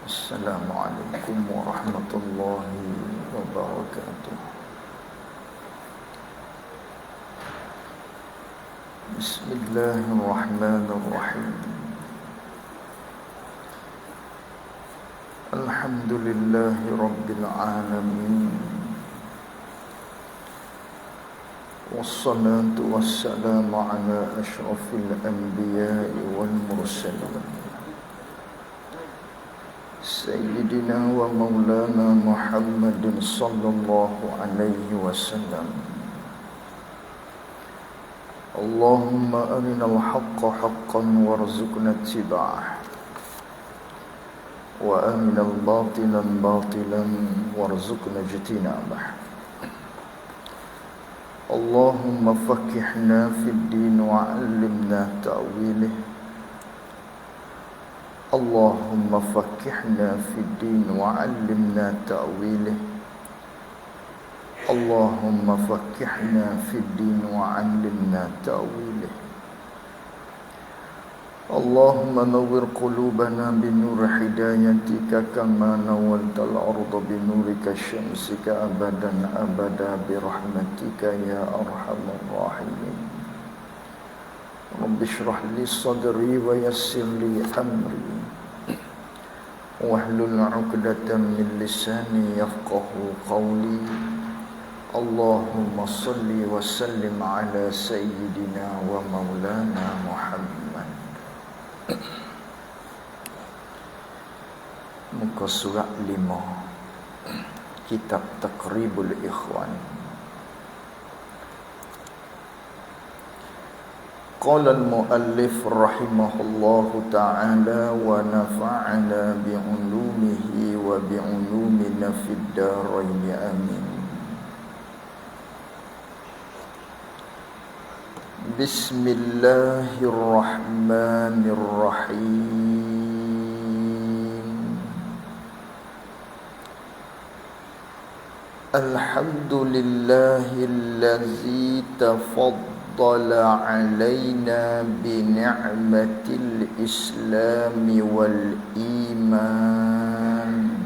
Assalamualaikum warahmatullahi wabarakatuh. Bismillahirrahmanirrahim. Alhamdulillahi rabbil alamin. Wassalatu wassalamu ala asyrafil anbiya'i wal mursalin. Sayyidina wa maulana Muhammadin sallallahu alaihi wasallam. Allahumma arinal haqqa haqqan warzuqna ittiba'ah, wa arinal batilan batilan warzuqna ijtinabah. Allahumma faqihna fid din wa 'allimna ta'wilih. Allahumma faqihna fid din wa 'allimna ta'wilih. Allahumma faqihna fid din wa 'allimna ta'wilih. Allahumma nawwir qulubana binur hidayatika kama nawwaltal arda binurika syamsika abadan abada birahmatika ya arhamar rahimin. Rabbi shrah li sadri wa yassir li amri wahlul 'uqdatam min lisani yafqahu qawli. Allahumma salli wa sallim ala sayyidina wa maulana Muhammad. Muka surat 5, kitab Taqribul Ikhwan. Qala al-muallif rahimahullahu ta'ala wa nafa'ana bi'ulumihi wa bi'ulumina fid darain amin. Bismillahirrahmanirrahim. Alhamdulillahillazi tafaddala alaina bi ni'matil islami wal iman.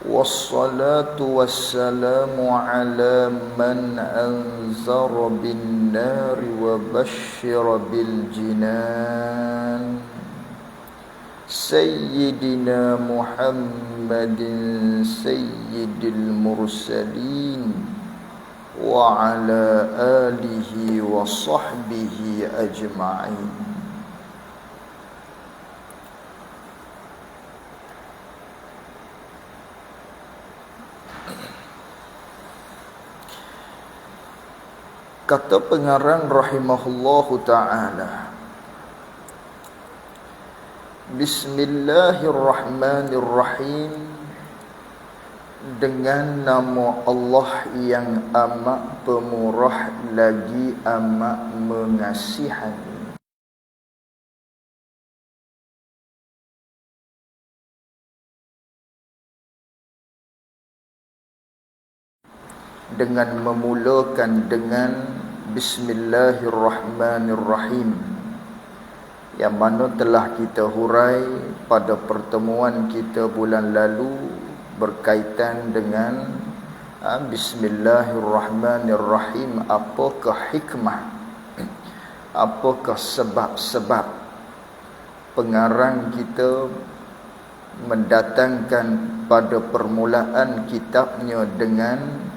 Wassalatu wassalamu ala man anzara bin nari wa basyira bil jinan. Sayyidina Muhammadin sayyidil mursalin wa ala alihi wa sahbihi ajma'in. Kata pengarang rahimahullahu ta'ala, Bismillahirrahmanirrahim, dengan nama Allah yang amat pemurah lagi amat mengasihani. Dengan memulakan dengan Bismillahirrahmanirrahim, yang mana telah kita hurai pada pertemuan kita bulan lalu berkaitan dengan Bismillahirrahmanirrahim. Apakah hikmah, apakah sebab-sebab pengarang kita mendatangkan pada permulaan kitabnya dengan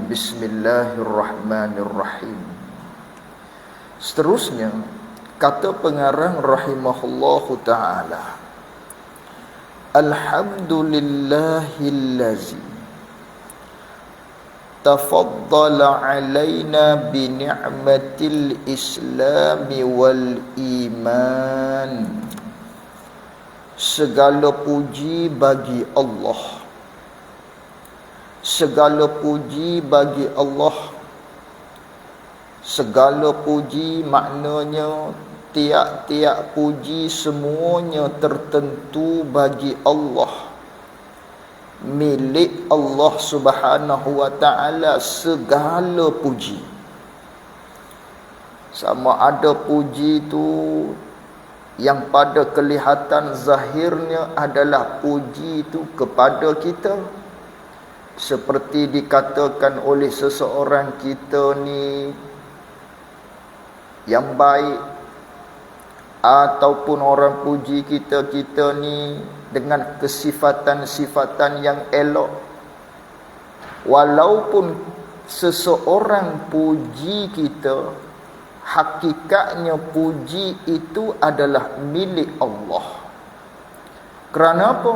Bismillahirrahmanirrahim. Seterusnya kata pengarang rahimahullahu ta'ala, Alhamdulillahillazi tafaddala alaina bi ni'matil islami wal iman. Segala puji bagi Allah, segala puji bagi Allah. Segala puji maknanya tiap-tiap puji semuanya tertentu bagi Allah, milik Allah Subhanahu wa ta'ala. Segala puji, sama ada puji itu yang pada kelihatan zahirnya adalah puji itu kepada kita, seperti dikatakan oleh seseorang, kita ni yang baik, ataupun orang puji kita, kita ni dengan kesifatan-sifatan yang elok. Walaupun seseorang puji kita, hakikatnya puji itu adalah milik Allah. Kerana apa?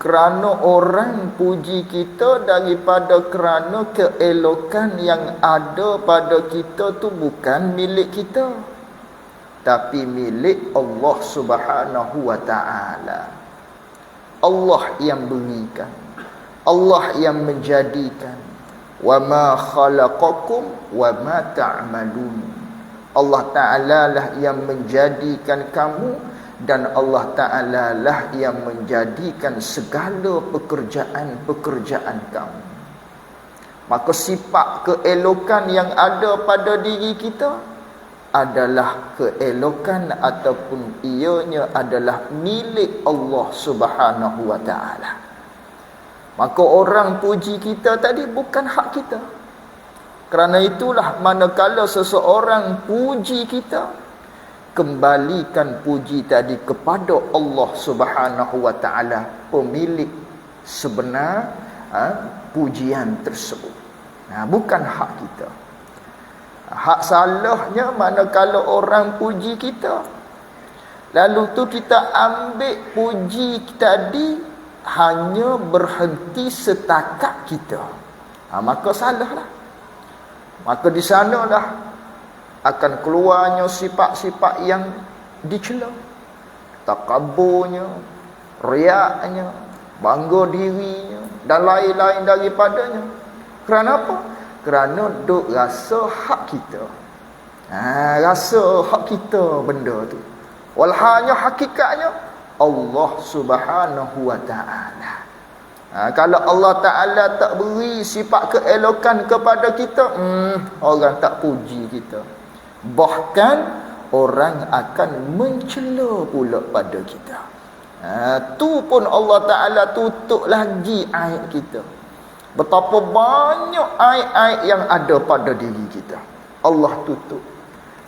Kerana orang puji kita daripada kerana keelokan yang ada pada kita tu bukan milik kita, tapi milik Allah Subhanahu wa ta'ala. Allah yang berikan, Allah yang menjadikan. Wa ma khalaqakum wa ma ta'malun. Allah Ta'ala lah yang menjadikan kamu, dan Allah Ta'ala lah yang menjadikan segala pekerjaan-pekerjaan kamu. Maka sifat keelokan yang ada pada diri kita adalah keelokan ataupun ianya adalah milik Allah Subhanahu wa ta'ala. Maka orang puji kita tadi bukan hak kita. Kerana itulah manakala seseorang puji kita, kembalikan puji tadi kepada Allah Subhanahu wa ta'ala, pemilik sebenar pujian tersebut. Bukan hak kita. Hak salahnya manakala orang puji kita, lalu tu kita ambil puji tadi hanya berhenti setakat kita, maka salahlah. Maka di sanalah akan keluarnya sifat-sifat yang dicela, takaburnya, riaknya, bangga dirinya dan lain-lain daripadanya. Kerana apa? Kerana duk rasa hak kita. Rasa hak kita benda tu. Walhanya hakikatnya Allah Subhanahu wa ta'ala. Kalau Allah Ta'ala tak beri sifat keelokan kepada kita, orang tak puji kita. Bahkan orang akan mencela pula pada kita. Tu pun Allah Ta'ala tutup lagi aib kita. Betapa banyak aib-aib yang ada pada diri kita, Allah tutup.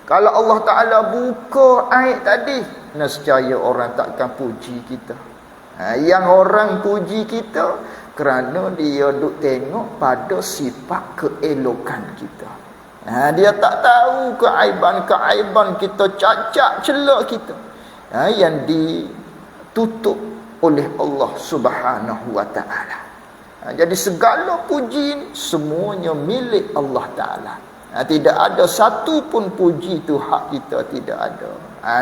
Kalau Allah Ta'ala buka aib tadi, nescaya orang takkan puji kita. Yang orang puji kita kerana dia duk tengok pada sifat keelokan kita. Dia tak tahu keaiban-keaiban kita, cacat celak kita, yang ditutup oleh Allah Subhanahu wa ta'ala. Jadi segala puji semuanya milik Allah Ta'ala. Tidak ada satu pun puji itu hak kita, tidak ada.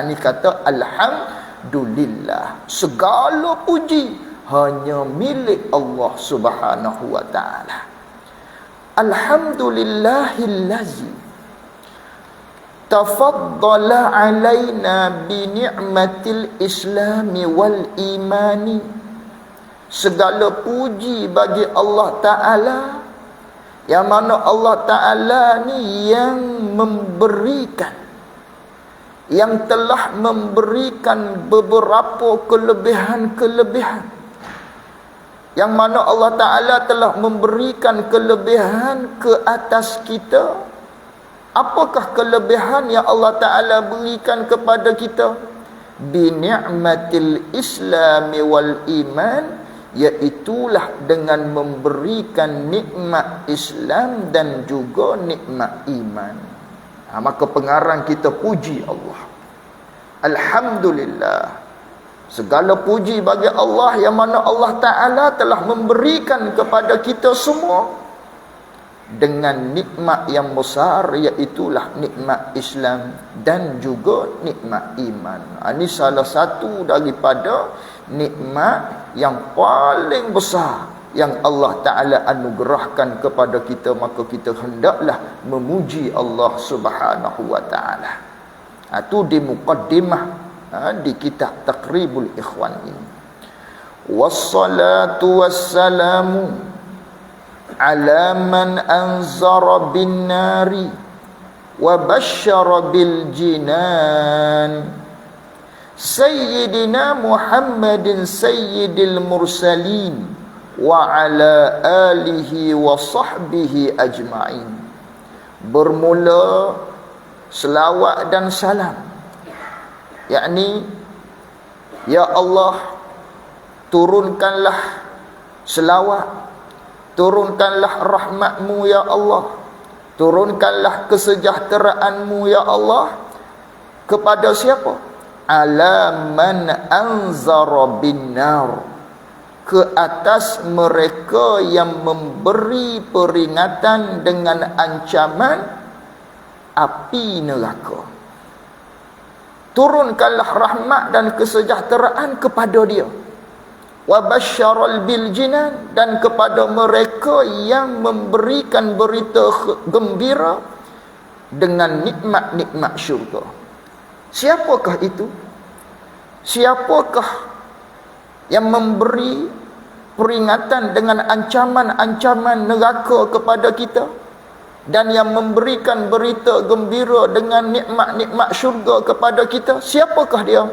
Ini kata alhamdulillah, segala puji hanya milik Allah Subhanahu wa ta'ala. Alhamdulillahillazi tafaddala alaina bi ni'matil islami wal imani. Segala puji bagi Allah Ta'ala, yang mana Allah Ta'ala ni yang memberikan, yang telah memberikan beberapa kelebihan-kelebihan, yang mana Allah Ta'ala telah memberikan kelebihan ke atas kita. Apakah kelebihan yang Allah Ta'ala berikan kepada kita? Bi ni'matil islami wal iman, iaitulah dengan memberikan nikmat Islam dan juga nikmat iman. Maka pengarang kita puji Allah. Alhamdulillah, segala puji bagi Allah yang mana Allah Ta'ala telah memberikan kepada kita semua dengan nikmat yang besar, iaitulah nikmat Islam dan juga nikmat iman. Ini salah satu daripada nikmat yang paling besar yang Allah Ta'ala anugerahkan kepada kita. Maka kita hendaklah memuji Allah Subhanahu wa ta'ala. Itu di muqaddimah di kitab Taqribul Ikhwan ini. Wassalatu wassalamu ala man anzara bin nari wa basyara bil jinan Sayyidina Muhammadin sayyidil mursalin wa ala alihi wa sahbihi ajma'in. Bermula selawat dan salam, yakni ya Allah, turunkanlah selawat, turunkanlah rahmatmu ya Allah, turunkanlah kesejahteraanmu ya Allah kepada siapa? Ala man anzara bin nar, ke atas mereka yang memberi peringatan dengan ancaman api neraka. Turunkanlah rahmat dan kesejahteraan kepada dia. Wa basyaral bil jinan, dan kepada mereka yang memberikan berita gembira dengan nikmat-nikmat syurga. Siapakah itu? Siapakah yang memberi peringatan dengan ancaman-ancaman neraka kepada kita, dan yang memberikan berita gembira dengan nikmat-nikmat syurga kepada kita? Siapakah dia?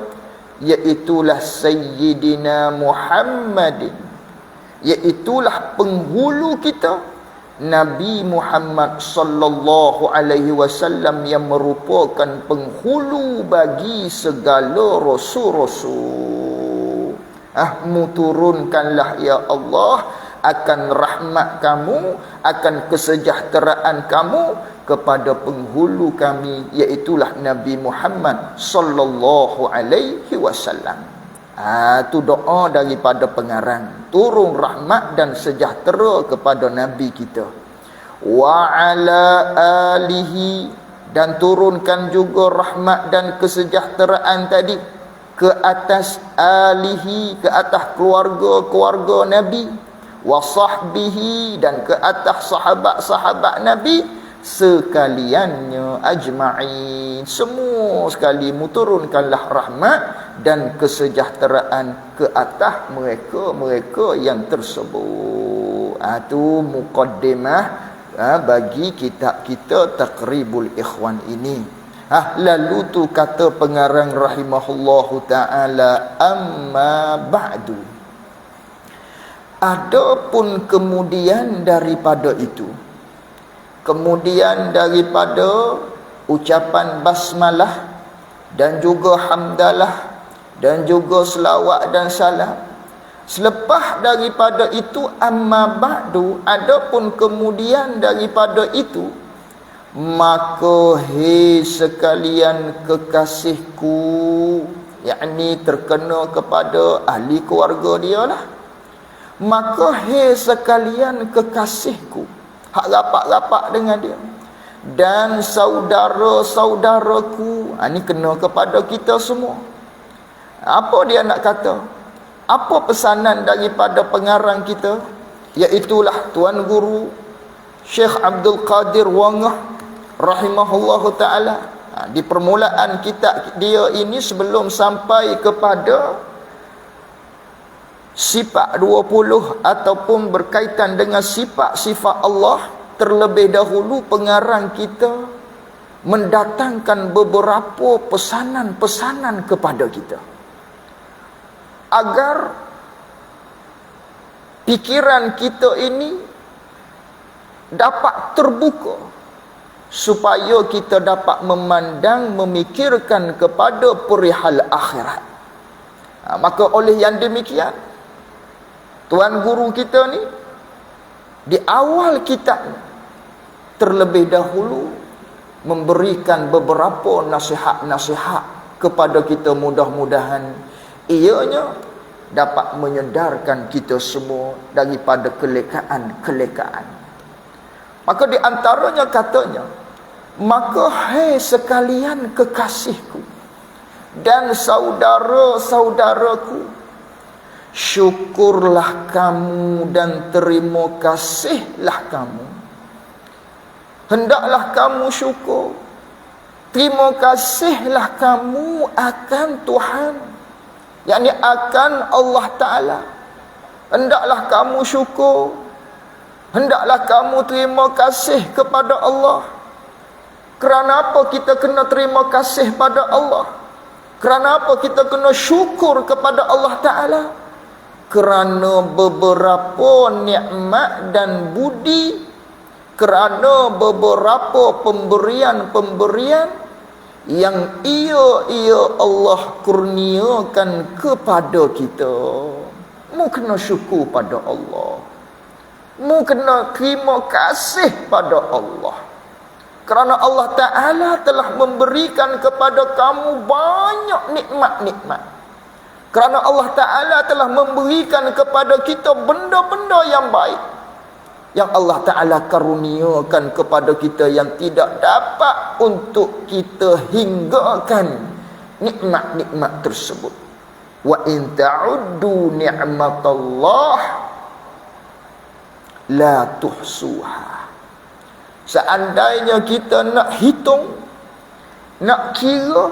Iaitulah Sayyidina Muhammadin, iaitulah penghulu kita, Nabi Muhammad sallallahu alaihi wasallam, yang merupakan penghulu bagi segala rasul-rasul. Turunkanlah ya Allah akan rahmat kamu, akan kesejahteraan kamu kepada penghulu kami, iaitulah Nabi Muhammad sallallahu alaihi wasallam. Itu doa daripada pengarang. Turun rahmat dan sejahtera kepada Nabi kita. Wa ala alihi, dan turunkan juga rahmat dan kesejahteraan tadi ke atas alihi, ke atas keluarga-keluarga Nabi. Wa sahbihi, dan ke atas sahabat-sahabat Nabi sekaliannya ajma'in, semua sekali. Turunkanlah rahmat dan kesejahteraan ke atas mereka-mereka yang tersebut. Itu muqaddimah bagi kitab kita Taqribul Ikhwan ini. Lalu tu kata pengarang rahimahullahu ta'ala, amma ba'du. Adapun kemudian daripada itu, kemudian daripada ucapan basmalah dan juga hamdalah dan juga selawat dan salam, selepas daripada itu, amma ba'du, adapun kemudian daripada itu, maka hei sekalian kekasihku, yakni terkena kepada ahli keluarga dia lah, maka hei sekalian kekasihku, hak rapat-rapat dengan dia, dan saudara-saudaraku. Ini kena kepada kita semua. Apa dia nak kata? Apa pesanan daripada pengarang kita? Iaitulah Tuan Guru Syekh Abdul Qadir Wangah rahimahullahu ta'ala. Di permulaan kitab dia ini, sebelum sampai kepada sifat 20 ataupun berkaitan dengan sifat-sifat Allah, terlebih dahulu pengarang kita mendatangkan beberapa pesanan-pesanan kepada kita, agar pikiran kita ini dapat terbuka, supaya kita dapat memandang, memikirkan kepada perihal akhirat. Maka oleh yang demikian, Tuan Guru kita ni di awal kitab terlebih dahulu memberikan beberapa nasihat-nasihat kepada kita, mudah-mudahan ianya dapat menyedarkan kita semua daripada kelekaan-kelekaan. Maka di antaranya katanya, maka hai sekalian kekasihku dan saudara-saudaraku, syukurlah kamu dan terima kasihlah kamu. Hendaklah kamu syukur, terima kasihlah kamu akan Tuhan, yakni akan Allah Ta'ala. Hendaklah kamu syukur, hendaklah kamu terima kasih kepada Allah. Kerana apa kita kena terima kasih pada Allah? Kerana apa kita kena syukur kepada Allah Ta'ala? Kerana beberapa nikmat dan budi, kerana beberapa pemberian-pemberian yang ia Allah kurniakan kepada kita. Mu kena syukur pada Allah. Mu kena terima kasih pada Allah. Kerana Allah Ta'ala telah memberikan kepada kamu banyak nikmat-nikmat. Kerana Allah Ta'ala telah memberikan kepada kita benda-benda yang baik, yang Allah Ta'ala karuniakan kepada kita, yang tidak dapat untuk kita hinggakan nikmat-nikmat tersebut. Wa in ta'uddu ni'matallah la tuhsuha. Seandainya kita nak hitung, nak kira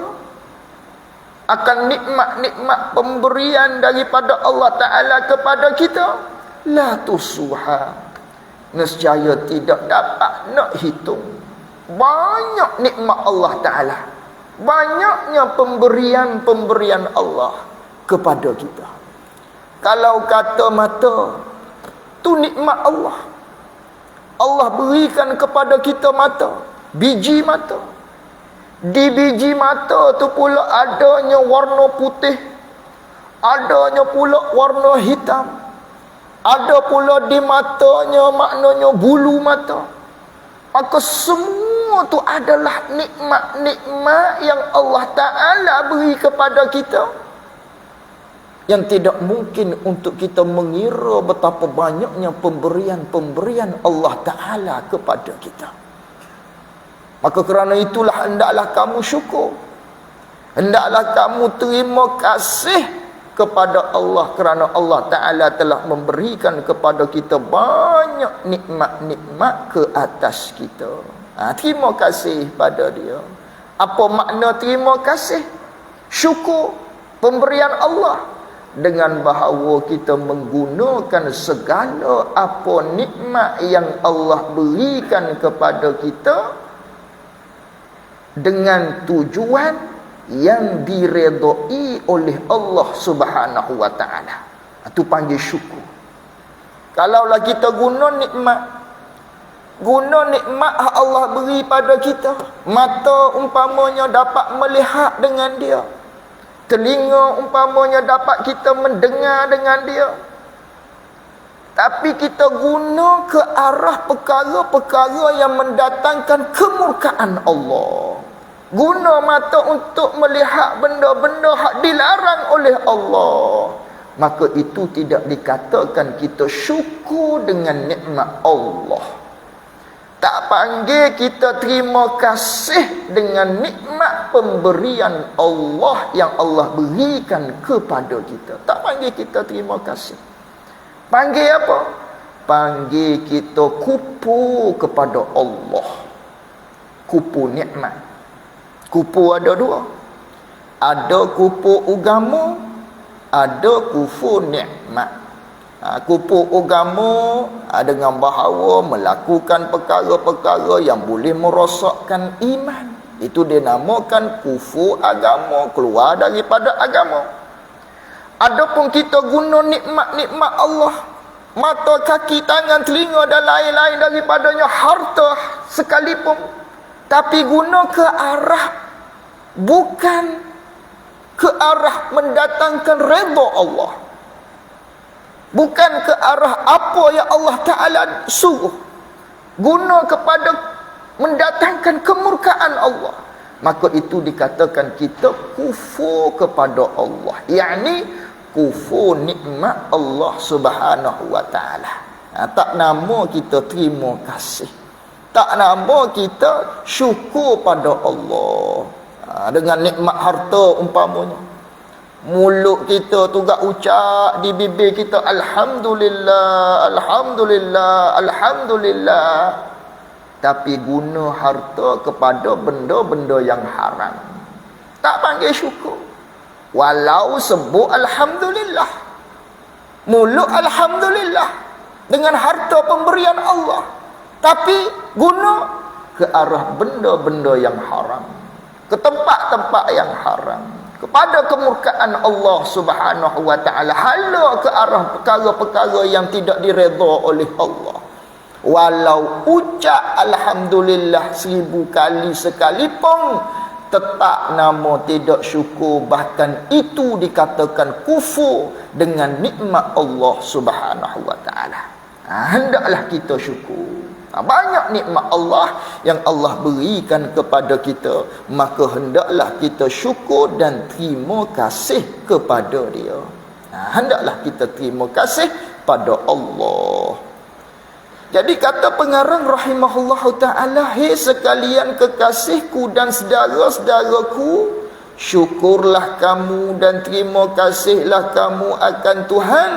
akan nikmat-nikmat pemberian daripada Allah Ta'ala kepada kita, la tuhsuha, nescaya tidak dapat nak hitung. Banyak nikmat Allah Ta'ala, banyaknya pemberian-pemberian Allah kepada kita. Kalau kata mata tu nikmat Allah, Allah berikan kepada kita mata, biji mata. Di biji mata tu pula adanya warna putih, adanya pula warna hitam, ada pula di matanya maknanya bulu mata. Maka semua tu adalah nikmat-nikmat yang Allah Ta'ala beri kepada kita, yang tidak mungkin untuk kita mengira betapa banyaknya pemberian-pemberian Allah Ta'ala kepada kita. Maka kerana itulah hendaklah kamu syukur, hendaklah kamu terima kasih kepada Allah, kerana Allah Ta'ala telah memberikan kepada kita banyak nikmat-nikmat ke atas kita. Terima kasih pada dia. Apa makna terima kasih? Syukur pemberian Allah, dengan bahawa kita menggunakan segala apa nikmat yang Allah berikan kepada kita dengan tujuan yang diredai oleh Allah Subhanahu wa Ta'ala. Itu panggil syukur. Kalaulah kita guna nikmat hak Allah beri pada kita, mata umpamanya dapat melihat dengan dia, telinga umpamanya dapat kita mendengar dengan dia, tapi kita guna ke arah perkara-perkara yang mendatangkan kemurkaan Allah. Guna mata untuk melihat benda-benda hak dilarang oleh Allah, maka itu tidak dikatakan kita syukur dengan nikmat Allah. Tak panggil kita terima kasih dengan nikmat pemberian Allah yang Allah berikan kepada kita. Tak panggil kita terima kasih. Panggil apa? Panggil kita kupu kepada Allah. Kupu nikmat. Kupu ada dua. Ada kupu agama, ada kupu nikmat. Kupu agama dengan bahawa melakukan perkara-perkara yang boleh merosakkan iman, itu dinamakan kufu agama, keluar daripada agama. Adapun kita guna nikmat-nikmat Allah, mata, kaki, tangan, telinga dan lain-lain daripadanya, harta sekalipun, tapi guna ke arah bukan ke arah mendatangkan redha Allah, bukan ke arah apa yang Allah Ta'ala suruh, guna kepada mendatangkan kemurkaan Allah, maka itu dikatakan kita kufur kepada Allah, yakni kufur nikmat Allah Subhanahu wa Ta'ala. Tak nama kita terima kasih, tak nama kita syukur pada Allah. Dengan nikmat harta umpamanya, mulut kita tu gak ucap di bibir kita alhamdulillah, alhamdulillah, alhamdulillah, tapi guna harta kepada benda-benda yang haram, tak panggil syukur. Walau sebut alhamdulillah, mulut alhamdulillah dengan harta pemberian Allah, tapi guna ke arah benda-benda yang haram, ke tempat-tempat yang haram, kepada kemurkaan Allah Subhanahu wa taala, hala ke arah perkara-perkara yang tidak diredha oleh Allah. Walau ucap alhamdulillah 1000 kali sekalipun, tetap nama tidak syukur, bahkan itu dikatakan kufur dengan nikmat Allah Subhanahu wa taala. Hendaklah kita syukur. Banyak nikmat Allah yang Allah berikan kepada kita, maka hendaklah kita syukur dan terima kasih kepada dia. Hendaklah kita terima kasih pada Allah. Jadi kata pengarang rahimahullahu ta'ala, hei sekalian kekasihku dan saudara-saudaraku, syukurlah kamu dan terima kasihlah kamu akan Tuhan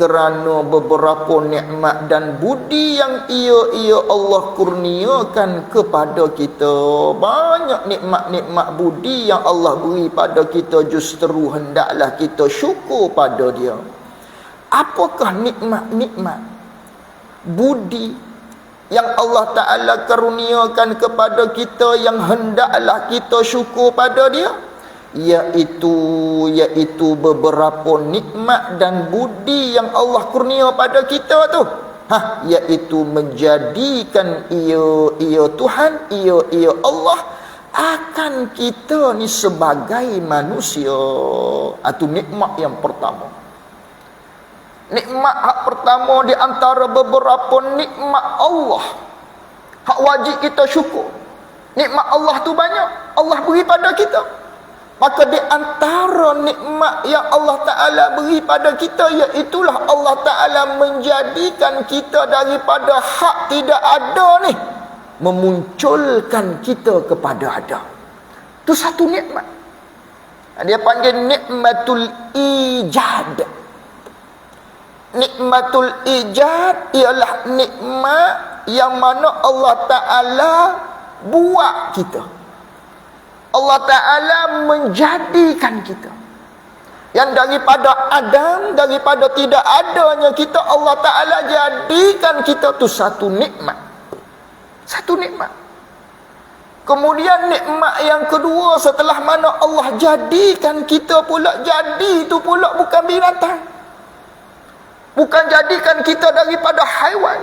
kerana beberapa nikmat dan budi yang ia Allah kurniakan kepada kita. Banyak nikmat-nikmat budi yang Allah beri pada kita, justru hendaklah kita syukur pada dia. Apakah nikmat-nikmat budi yang Allah Ta'ala karuniakan kepada kita yang hendaklah kita syukur pada dia? Iaitu beberapa nikmat dan budi yang Allah kurnia pada kita tu. Iaitu menjadikan ia Tuhan, ia Allah akan kita ni sebagai manusia. Itu nikmat yang pertama. Nikmat hak pertama di antara beberapa nikmat Allah, hak wajib kita syukur. Nikmat Allah tu banyak, Allah beri pada kita. Maka di antara nikmat yang Allah Ta'ala beri pada kita, iaitulah Allah Ta'ala menjadikan kita daripada hak tidak ada ni, memunculkan kita kepada ada. Itu satu nikmat. Dia panggil nikmatul ijad. Nikmatul ijad ialah nikmat yang mana Allah Ta'ala buat kita. Allah Ta'ala menjadikan kita. Yang daripada Adam, daripada tidak adanya kita, Allah Ta'ala jadikan kita tu satu nikmat. Satu nikmat. Kemudian nikmat yang kedua, setelah mana Allah jadikan kita pula, jadi itu pula bukan binatang. Bukan jadikan kita daripada haiwan,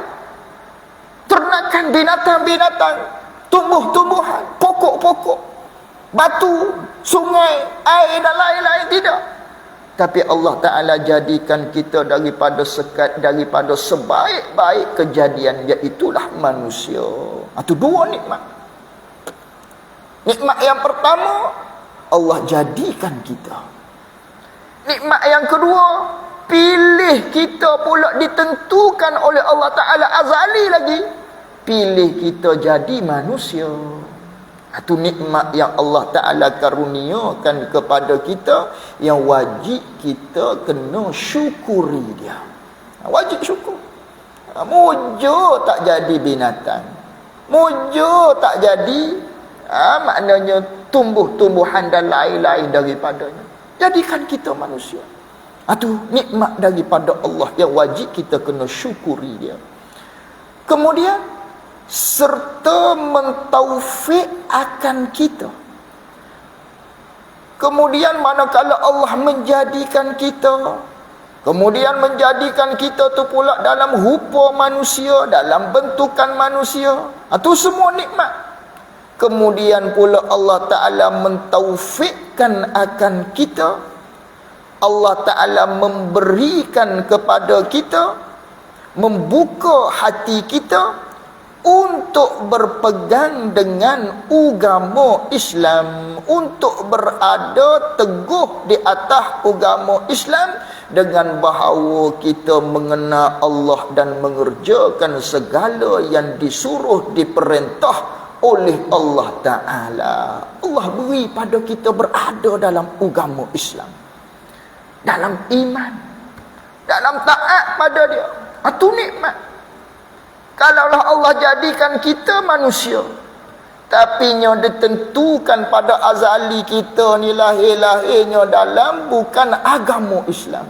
ternakan, binatang-binatang, tumbuh-tumbuhan, pokok-pokok, batu, sungai, air dan lain-lain, tidak. Tapi Allah Ta'ala jadikan kita daripada sebaik-baik kejadian, iaitulah manusia. Itu dua nikmat. Nikmat yang pertama, Allah jadikan kita. Nikmat yang kedua, pilih kita pula, ditentukan oleh Allah Ta'ala azali lagi, pilih kita jadi manusia. Itu nikmat yang Allah Ta'ala karuniakan kepada kita, yang wajib kita kena syukuri dia. Wajib syukur. Mujur tak jadi binatang, mujur tak jadi maknanya tumbuh-tumbuhan dan lain-lain daripadanya, jadikan kita manusia. Itu nikmat daripada Allah yang wajib kita kena syukuri dia. Kemudian serta mentaufik akan kita. Kemudian manakala Allah menjadikan kita, kemudian menjadikan kita tu pula dalam rupa manusia, dalam bentukan manusia, itu semua nikmat. Kemudian pula Allah Ta'ala mentaufikkan akan kita. Allah Ta'ala memberikan kepada kita, membuka hati kita untuk berpegang dengan agama Islam, untuk berada teguh di atas agama Islam, dengan bahawa kita mengenal Allah dan mengerjakan segala yang disuruh, diperintah oleh Allah Ta'ala. Allah beri pada kita berada dalam agama Islam, dalam iman, dalam taat pada dia. Itu nikmat. Kalaulah Allah jadikan kita manusia, tapi nya ditentukan pada azali kita ni lahir-lahirnya dalam bukan agama Islam.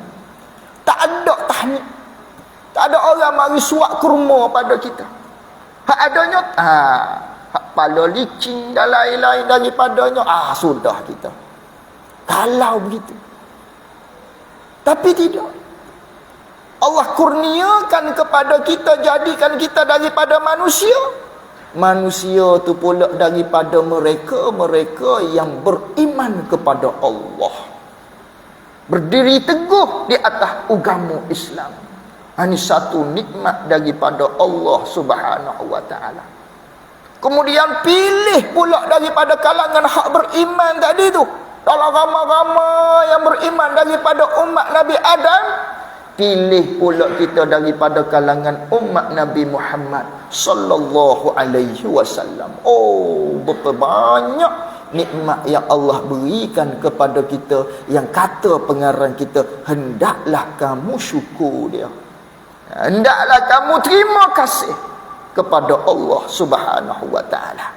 Tak ada tahniah, tak ada orang mari suap kurma pada kita. Hak adanya hak pala licin dan lain-lain daripadanya, sudah kita. Kalau begitu. Tapi tidak. Allah kurniakan kepada kita, jadikan kita daripada manusia. Manusia tu pula daripada mereka yang beriman kepada Allah, berdiri teguh di atas agama Islam. Ini satu nikmat daripada Allah Subhanahu wa taala. Kemudian pilih pula daripada kalangan hak beriman tadi tu. Dalam ramai-ramai yang beriman daripada umat Nabi Adam, pilih pula kita daripada kalangan umat Nabi Muhammad sallallahu alaihi wasallam. Oh, berapa banyak nikmat yang Allah berikan kepada kita, yang kata pengarang kita, hendaklah kamu syukur dia. Hendaklah kamu terima kasih kepada Allah Subhanahu wa taala.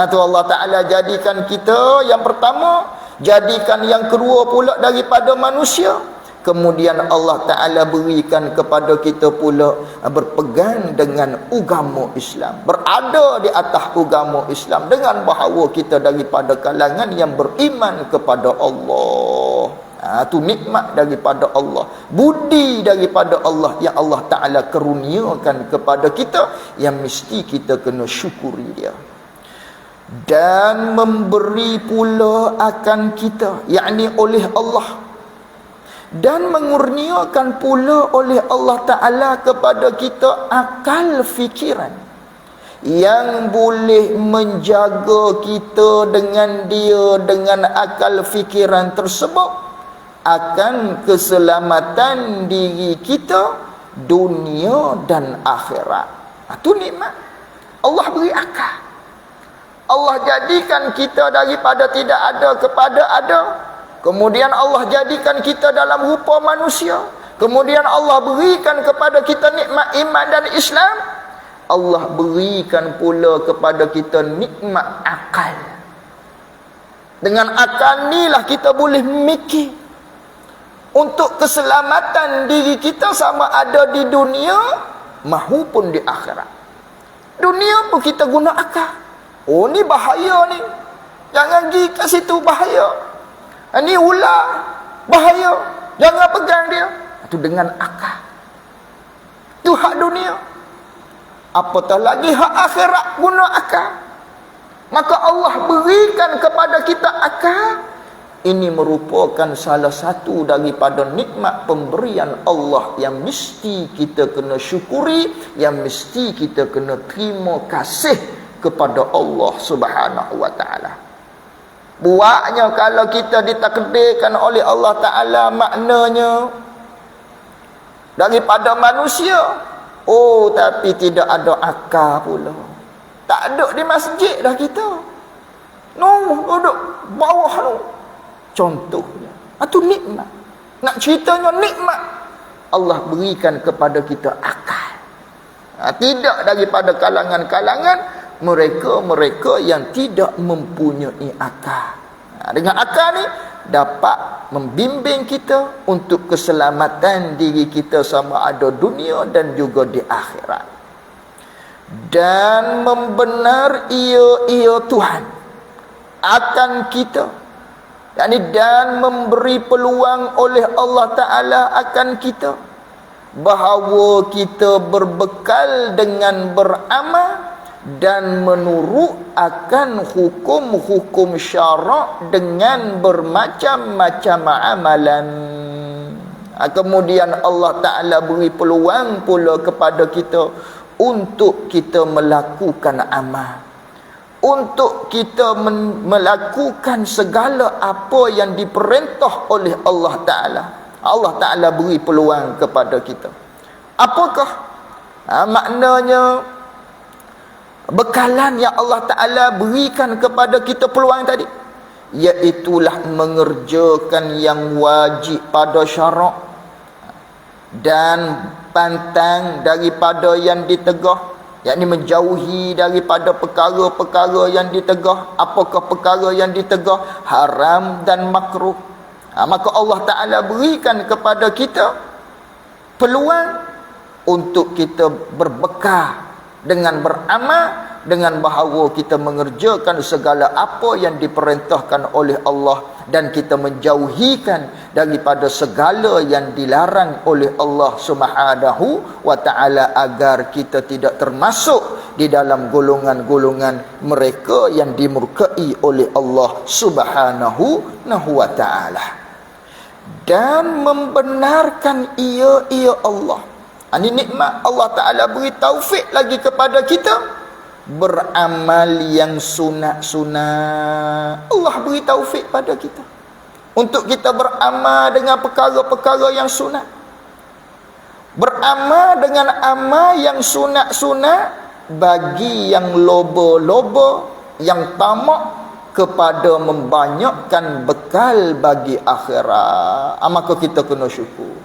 Tu Allah Taala jadikan kita yang pertama, jadikan yang kedua pula daripada manusia. Kemudian Allah Ta'ala berikan kepada kita pula berpegang dengan agama Islam, berada di atas agama Islam, dengan bahawa kita daripada kalangan yang beriman kepada Allah. Itu nikmat daripada Allah, budi daripada Allah yang Allah Ta'ala keruniakan kepada kita, yang mesti kita kena syukuri dia. Dan memberi pula akan kita, yakni oleh Allah, dan mengurniakan pula oleh Allah Ta'ala kepada kita akal fikiran yang boleh menjaga kita dengan dia, dengan akal fikiran tersebut, akan keselamatan diri kita dunia dan akhirat. Itu nikmat Allah beri akal. Allah jadikan kita daripada tidak ada kepada ada. Kemudian Allah jadikan kita dalam rupa manusia. Kemudian Allah berikan kepada kita nikmat iman dan Islam. Allah berikan pula kepada kita nikmat akal. Dengan akal inilah kita boleh mikir untuk keselamatan diri kita, sama ada di dunia maupun di akhirat. Dunia pun kita guna akal. Oh, ni bahaya ni, jangan pergi kat situ, bahaya. Ini ular, bahaya, jangan pegang dia. Itu dengan akal. Itu hak dunia. Apatah lagi hak akhirat guna akal. Maka Allah berikan kepada kita akal. Ini merupakan salah satu daripada nikmat pemberian Allah yang mesti kita kena syukuri, yang mesti kita kena terima kasih kepada Allah Subhanahu wa taala. Buatnya kalau kita ditakdirkan oleh Allah Ta'ala, maknanya daripada manusia, oh tapi tidak ada akal pula, tak ada di masjid dah kita, duduk bawah tu contohnya. Itu nikmat. Nak ceritanya nikmat Allah berikan kepada kita akal. Tidak daripada kalangan-kalangan mereka-mereka yang tidak mempunyai akal. Dengan akal ni dapat membimbing kita untuk keselamatan diri kita, sama ada dunia dan juga di akhirat. Dan membenar ia Tuhan akan kita, yakni dan memberi peluang oleh Allah Ta'ala akan kita, bahawa kita berbekal dengan beramal dan menurut akan hukum-hukum syarak dengan bermacam-macam amalan. Kemudian Allah Ta'ala beri peluang pula kepada kita untuk kita melakukan amal, untuk kita melakukan segala apa yang diperintah oleh Allah Ta'ala. Allah Ta'ala beri peluang kepada kita. Apakah maknanya bekalan yang Allah Ta'ala berikan kepada kita peluang tadi? Iaitulah mengerjakan yang wajib pada syarak dan pantang daripada yang ditegah, yakni menjauhi daripada perkara-perkara yang ditegah. Apakah perkara yang ditegah? Haram dan makruh. Maka Allah Ta'ala berikan kepada kita peluang untuk kita berbekal dengan beramal dengan bahawa kita mengerjakan segala apa yang diperintahkan oleh Allah dan kita menjauhikan daripada segala yang dilarang oleh Allah Subhanahu wa taala, agar kita tidak termasuk di dalam golongan-golongan mereka yang dimurkai oleh Allah Subhanahu wa taala, dan membenarkan ia Allah. Ini nikmat Allah Taala beri taufik lagi kepada kita beramal yang sunat-sunat. Allah beri taufik pada kita untuk kita beramal dengan perkara-perkara yang sunat, beramal dengan amal yang sunat-sunat bagi yang loba-loba, yang tamak kepada membanyakkan bekal bagi akhirat. Maka kita kena syukur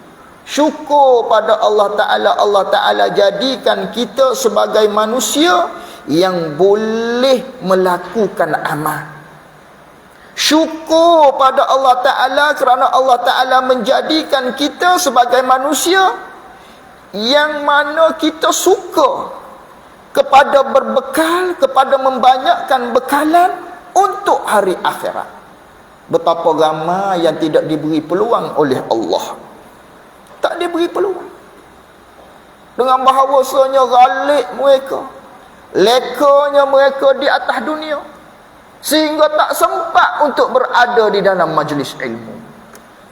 pada Allah Ta'ala. Allah Ta'ala jadikan kita sebagai manusia yang boleh melakukan amal. Syukur pada Allah Ta'ala kerana Allah Ta'ala menjadikan kita sebagai manusia yang mana kita suka kepada berbekal, kepada membanyakkan bekalan untuk hari akhirat. Betapa ramai yang tidak diberi peluang oleh Allah. Tak diberi peluang. Dengan bahawasanya ghalib mereka, lekanya mereka di atas dunia, sehingga tak sempat untuk berada di dalam majlis ilmu,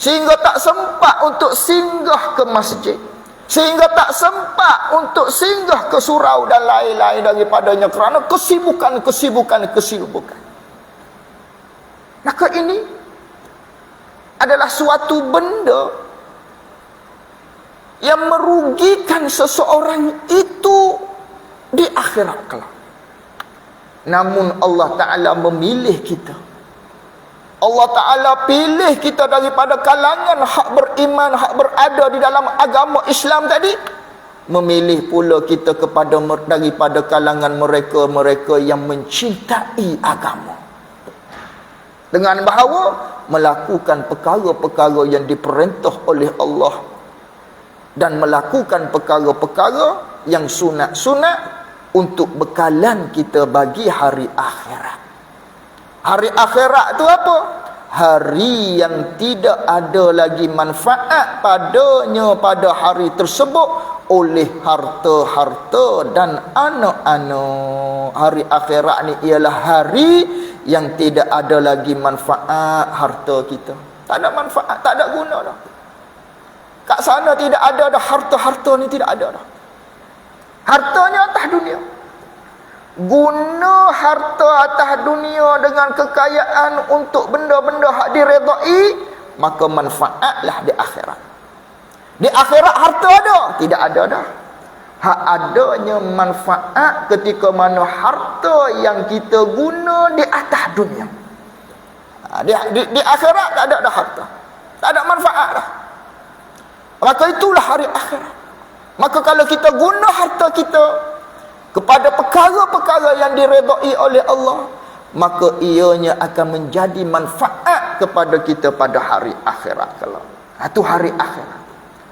sehingga tak sempat untuk singgah ke masjid, sehingga tak sempat untuk singgah ke surau dan lain-lain daripadanya kerana kesibukan. Maka ini adalah suatu benda yang merugikan seseorang itu di akhirat kelak. Namun Allah Ta'ala memilih kita. Allah Ta'ala pilih kita daripada kalangan hak beriman, hak berada di dalam agama Islam tadi. Memilih pula kita daripada kalangan mereka-mereka yang mencintai agama, dengan bahawa melakukan perkara-perkara yang diperintah oleh Allah dan melakukan perkara-perkara yang sunat-sunat untuk bekalan kita bagi hari akhirat. Hari akhirat tu apa? Hari yang tidak ada lagi manfaat padanya pada hari tersebut oleh harta-harta dan anak-anak. Hari akhirat ni ialah hari yang tidak ada lagi manfaat harta kita. Tak ada manfaat, tak ada guna dah. Kat sana tidak ada dah, harta-harta ni tidak ada dah. Hartanya atas dunia. Guna harta atas dunia dengan kekayaan untuk benda-benda hak diredai, maka manfaatlah di akhirat. Di akhirat harta ada? Tidak ada dah. Hak adanya manfaat ketika mana harta yang kita guna di atas dunia. Di akhirat tak ada dah harta. Tak ada manfaat dah. Maka itulah hari akhirat. Maka kalau kita guna harta kita kepada perkara-perkara yang diredai oleh Allah, maka ianya akan menjadi manfaat kepada kita pada hari akhirat kelak. Itu hari akhirat.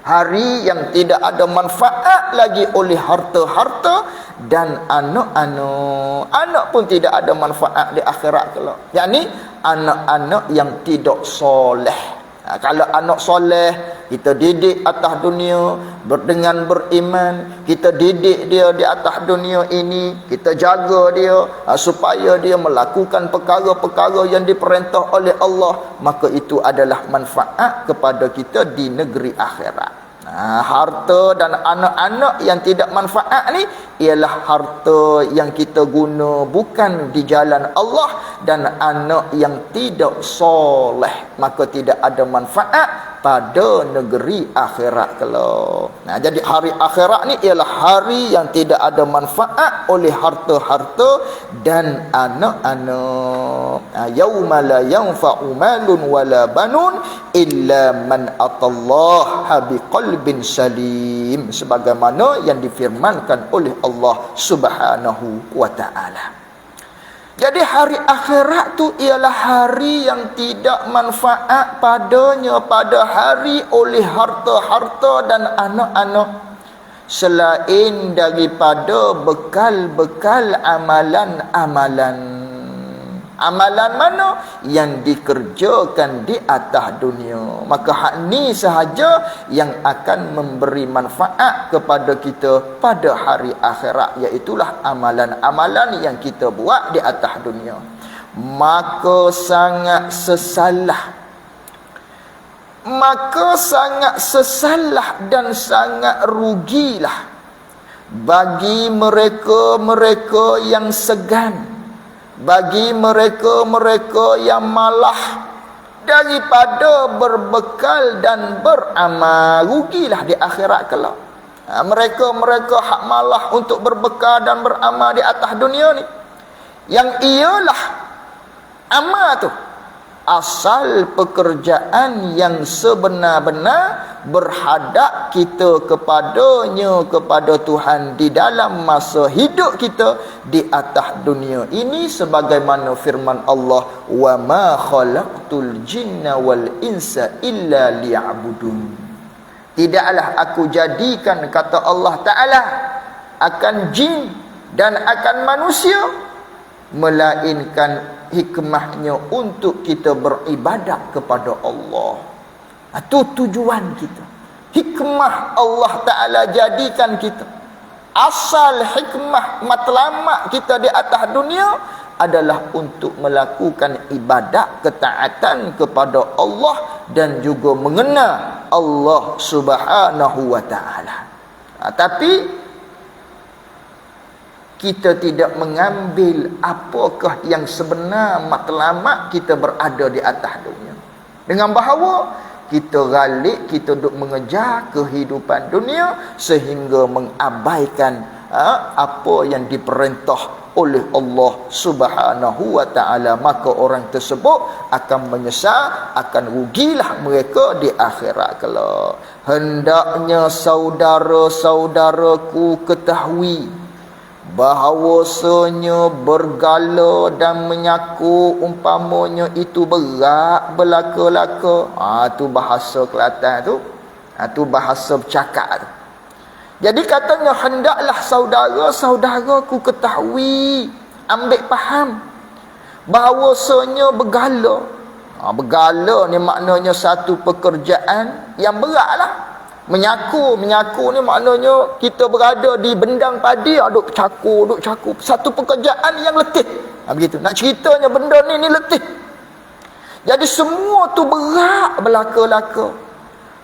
Hari yang tidak ada manfaat lagi oleh harta-harta dan anak-anak. Anak pun tidak ada manfaat di akhirat kelak. Yakni anak-anak yang tidak soleh. Kalau anak soleh, kita didik atas dunia dengan beriman, kita didik dia di atas dunia ini, kita jaga dia supaya dia melakukan perkara-perkara yang diperintah oleh Allah, maka itu adalah manfaat kepada kita di negeri akhirat. Harta dan anak-anak yang tidak manfaat ni ialah harta yang kita guna bukan di jalan Allah, dan anak yang tidak soleh, maka tidak ada manfaat pada negeri akhirat kelak. Jadi hari akhirat ni ialah hari yang tidak ada manfaat oleh harta-harta dan anak-anak. Yauma la yanfa'u malun wala banun illa man atallaha biqalbin salim, sebagaimana yang difirmankan oleh Allah Subhanahu wa ta'ala. Jadi hari akhirat tu ialah hari yang tidak manfaat padanya pada hari oleh harta-harta dan anak-anak, selain daripada bekal-bekal amalan-amalan. Amalan mana yang dikerjakan di atas dunia, maka hak ni sahaja yang akan memberi manfaat kepada kita pada hari akhirat, iaitulah amalan-amalan yang kita buat di atas dunia. Maka sangat sesalah dan sangat rugilah bagi mereka-mereka yang segan, bagi mereka-mereka yang malah daripada berbekal dan beramal. Rugilah di akhirat kelak. Mereka-mereka hak malah untuk berbekal dan beramal di atas dunia ni, yang ialah amal tu asal pekerjaan yang sebenar-benar berhadap kita kepadanya, kepada Tuhan di dalam masa hidup kita di atas dunia ini, sebagaimana firman Allah, wa ma khalaqtul jinna wal insa illa liya'budun. Tidaklah aku jadikan, kata Allah Ta'ala, akan jin dan akan manusia, melainkan hikmahnya untuk kita beribadat kepada Allah. Itu tujuan kita. Hikmah Allah Ta'ala jadikan kita. Asal hikmah matlamat kita di atas dunia adalah untuk melakukan ibadat ketaatan kepada Allah dan juga mengenal Allah Subhanahu wa Ta'ala. Tapi kita tidak mengambil apakah yang sebenar matlamat kita berada di atas dunia, dengan bahawa kita galik, kita duk mengejar kehidupan dunia sehingga mengabaikan apa yang diperintah oleh Allah Subhanahu wa Ta'ala. Maka orang tersebut akan menyesal, akan rugilah mereka di akhirat kelak. Hendaknya saudara-saudaraku ketahui bahawasanya bergala dan menyaku umpamanya itu berat belaka-laka. Tu bahasa Kelantan tu. Tu bahasa bercakap tu. Jadi katanya hendaklah saudara-saudaraku ketahui, ambil faham bahawasanya bergala. Bergala ni maknanya satu pekerjaan yang beratlah. Menyaku ni maknanya kita berada di bendang padi, duk cakur. Satu pekerjaan yang letih. Begitu. Nak ceritanya benda ni letih. Jadi semua tu berat belaka-laka.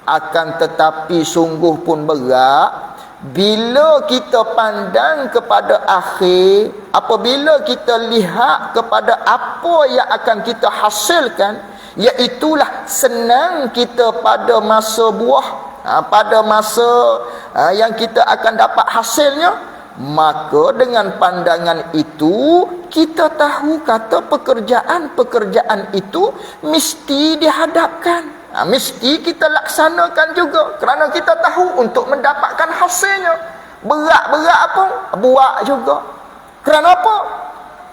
Akan tetapi sungguh pun berat bila kita pandang kepada akhir, apabila kita lihat kepada apa yang akan kita hasilkan, iaitulah senang kita pada masa buah, pada masa yang kita akan dapat hasilnya. Maka dengan pandangan itu kita tahu kata pekerjaan itu mesti dihadapkan, mesti kita laksanakan juga, kerana kita tahu untuk mendapatkan hasilnya. Berat-berat apa buat juga. Kerana apa?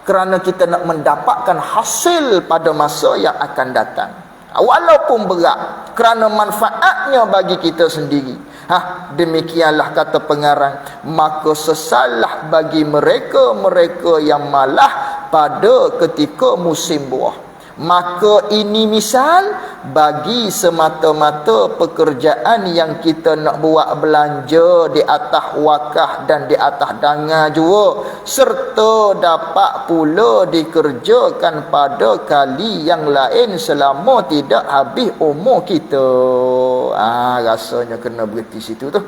Kerana kita nak mendapatkan hasil pada masa yang akan datang. Walaupun berat, kerana manfaatnya bagi kita sendiri. Demikianlah kata pengarang, maka sesalah bagi mereka yang malah pada ketika musim buah. Maka ini misal bagi semata-mata pekerjaan yang kita nak buat belanja di atas wakaf dan di atas dangar juga, serta dapat pula dikerjakan pada kali yang lain selama tidak habis umur kita. Rasanya kena berhenti situ tu.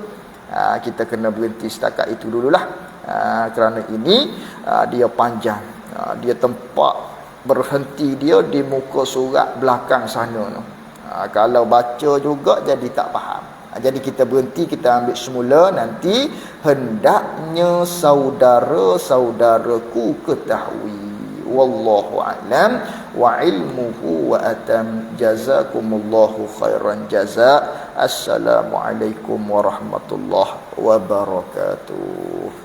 Kita kena berhenti setakat itu dululah. Kerana ini dia panjang. Dia tempat berhenti dia di muka surat belakang sana tu. Kalau baca juga jadi tak faham. Jadi kita berhenti, kita ambil semula. Nanti hendaknya saudara-saudaraku ketahui. Wallahu a'lam wa ilmuhu wa atam. Jazakumullahu khairan jazaa. Assalamualaikum warahmatullahi wabarakatuh.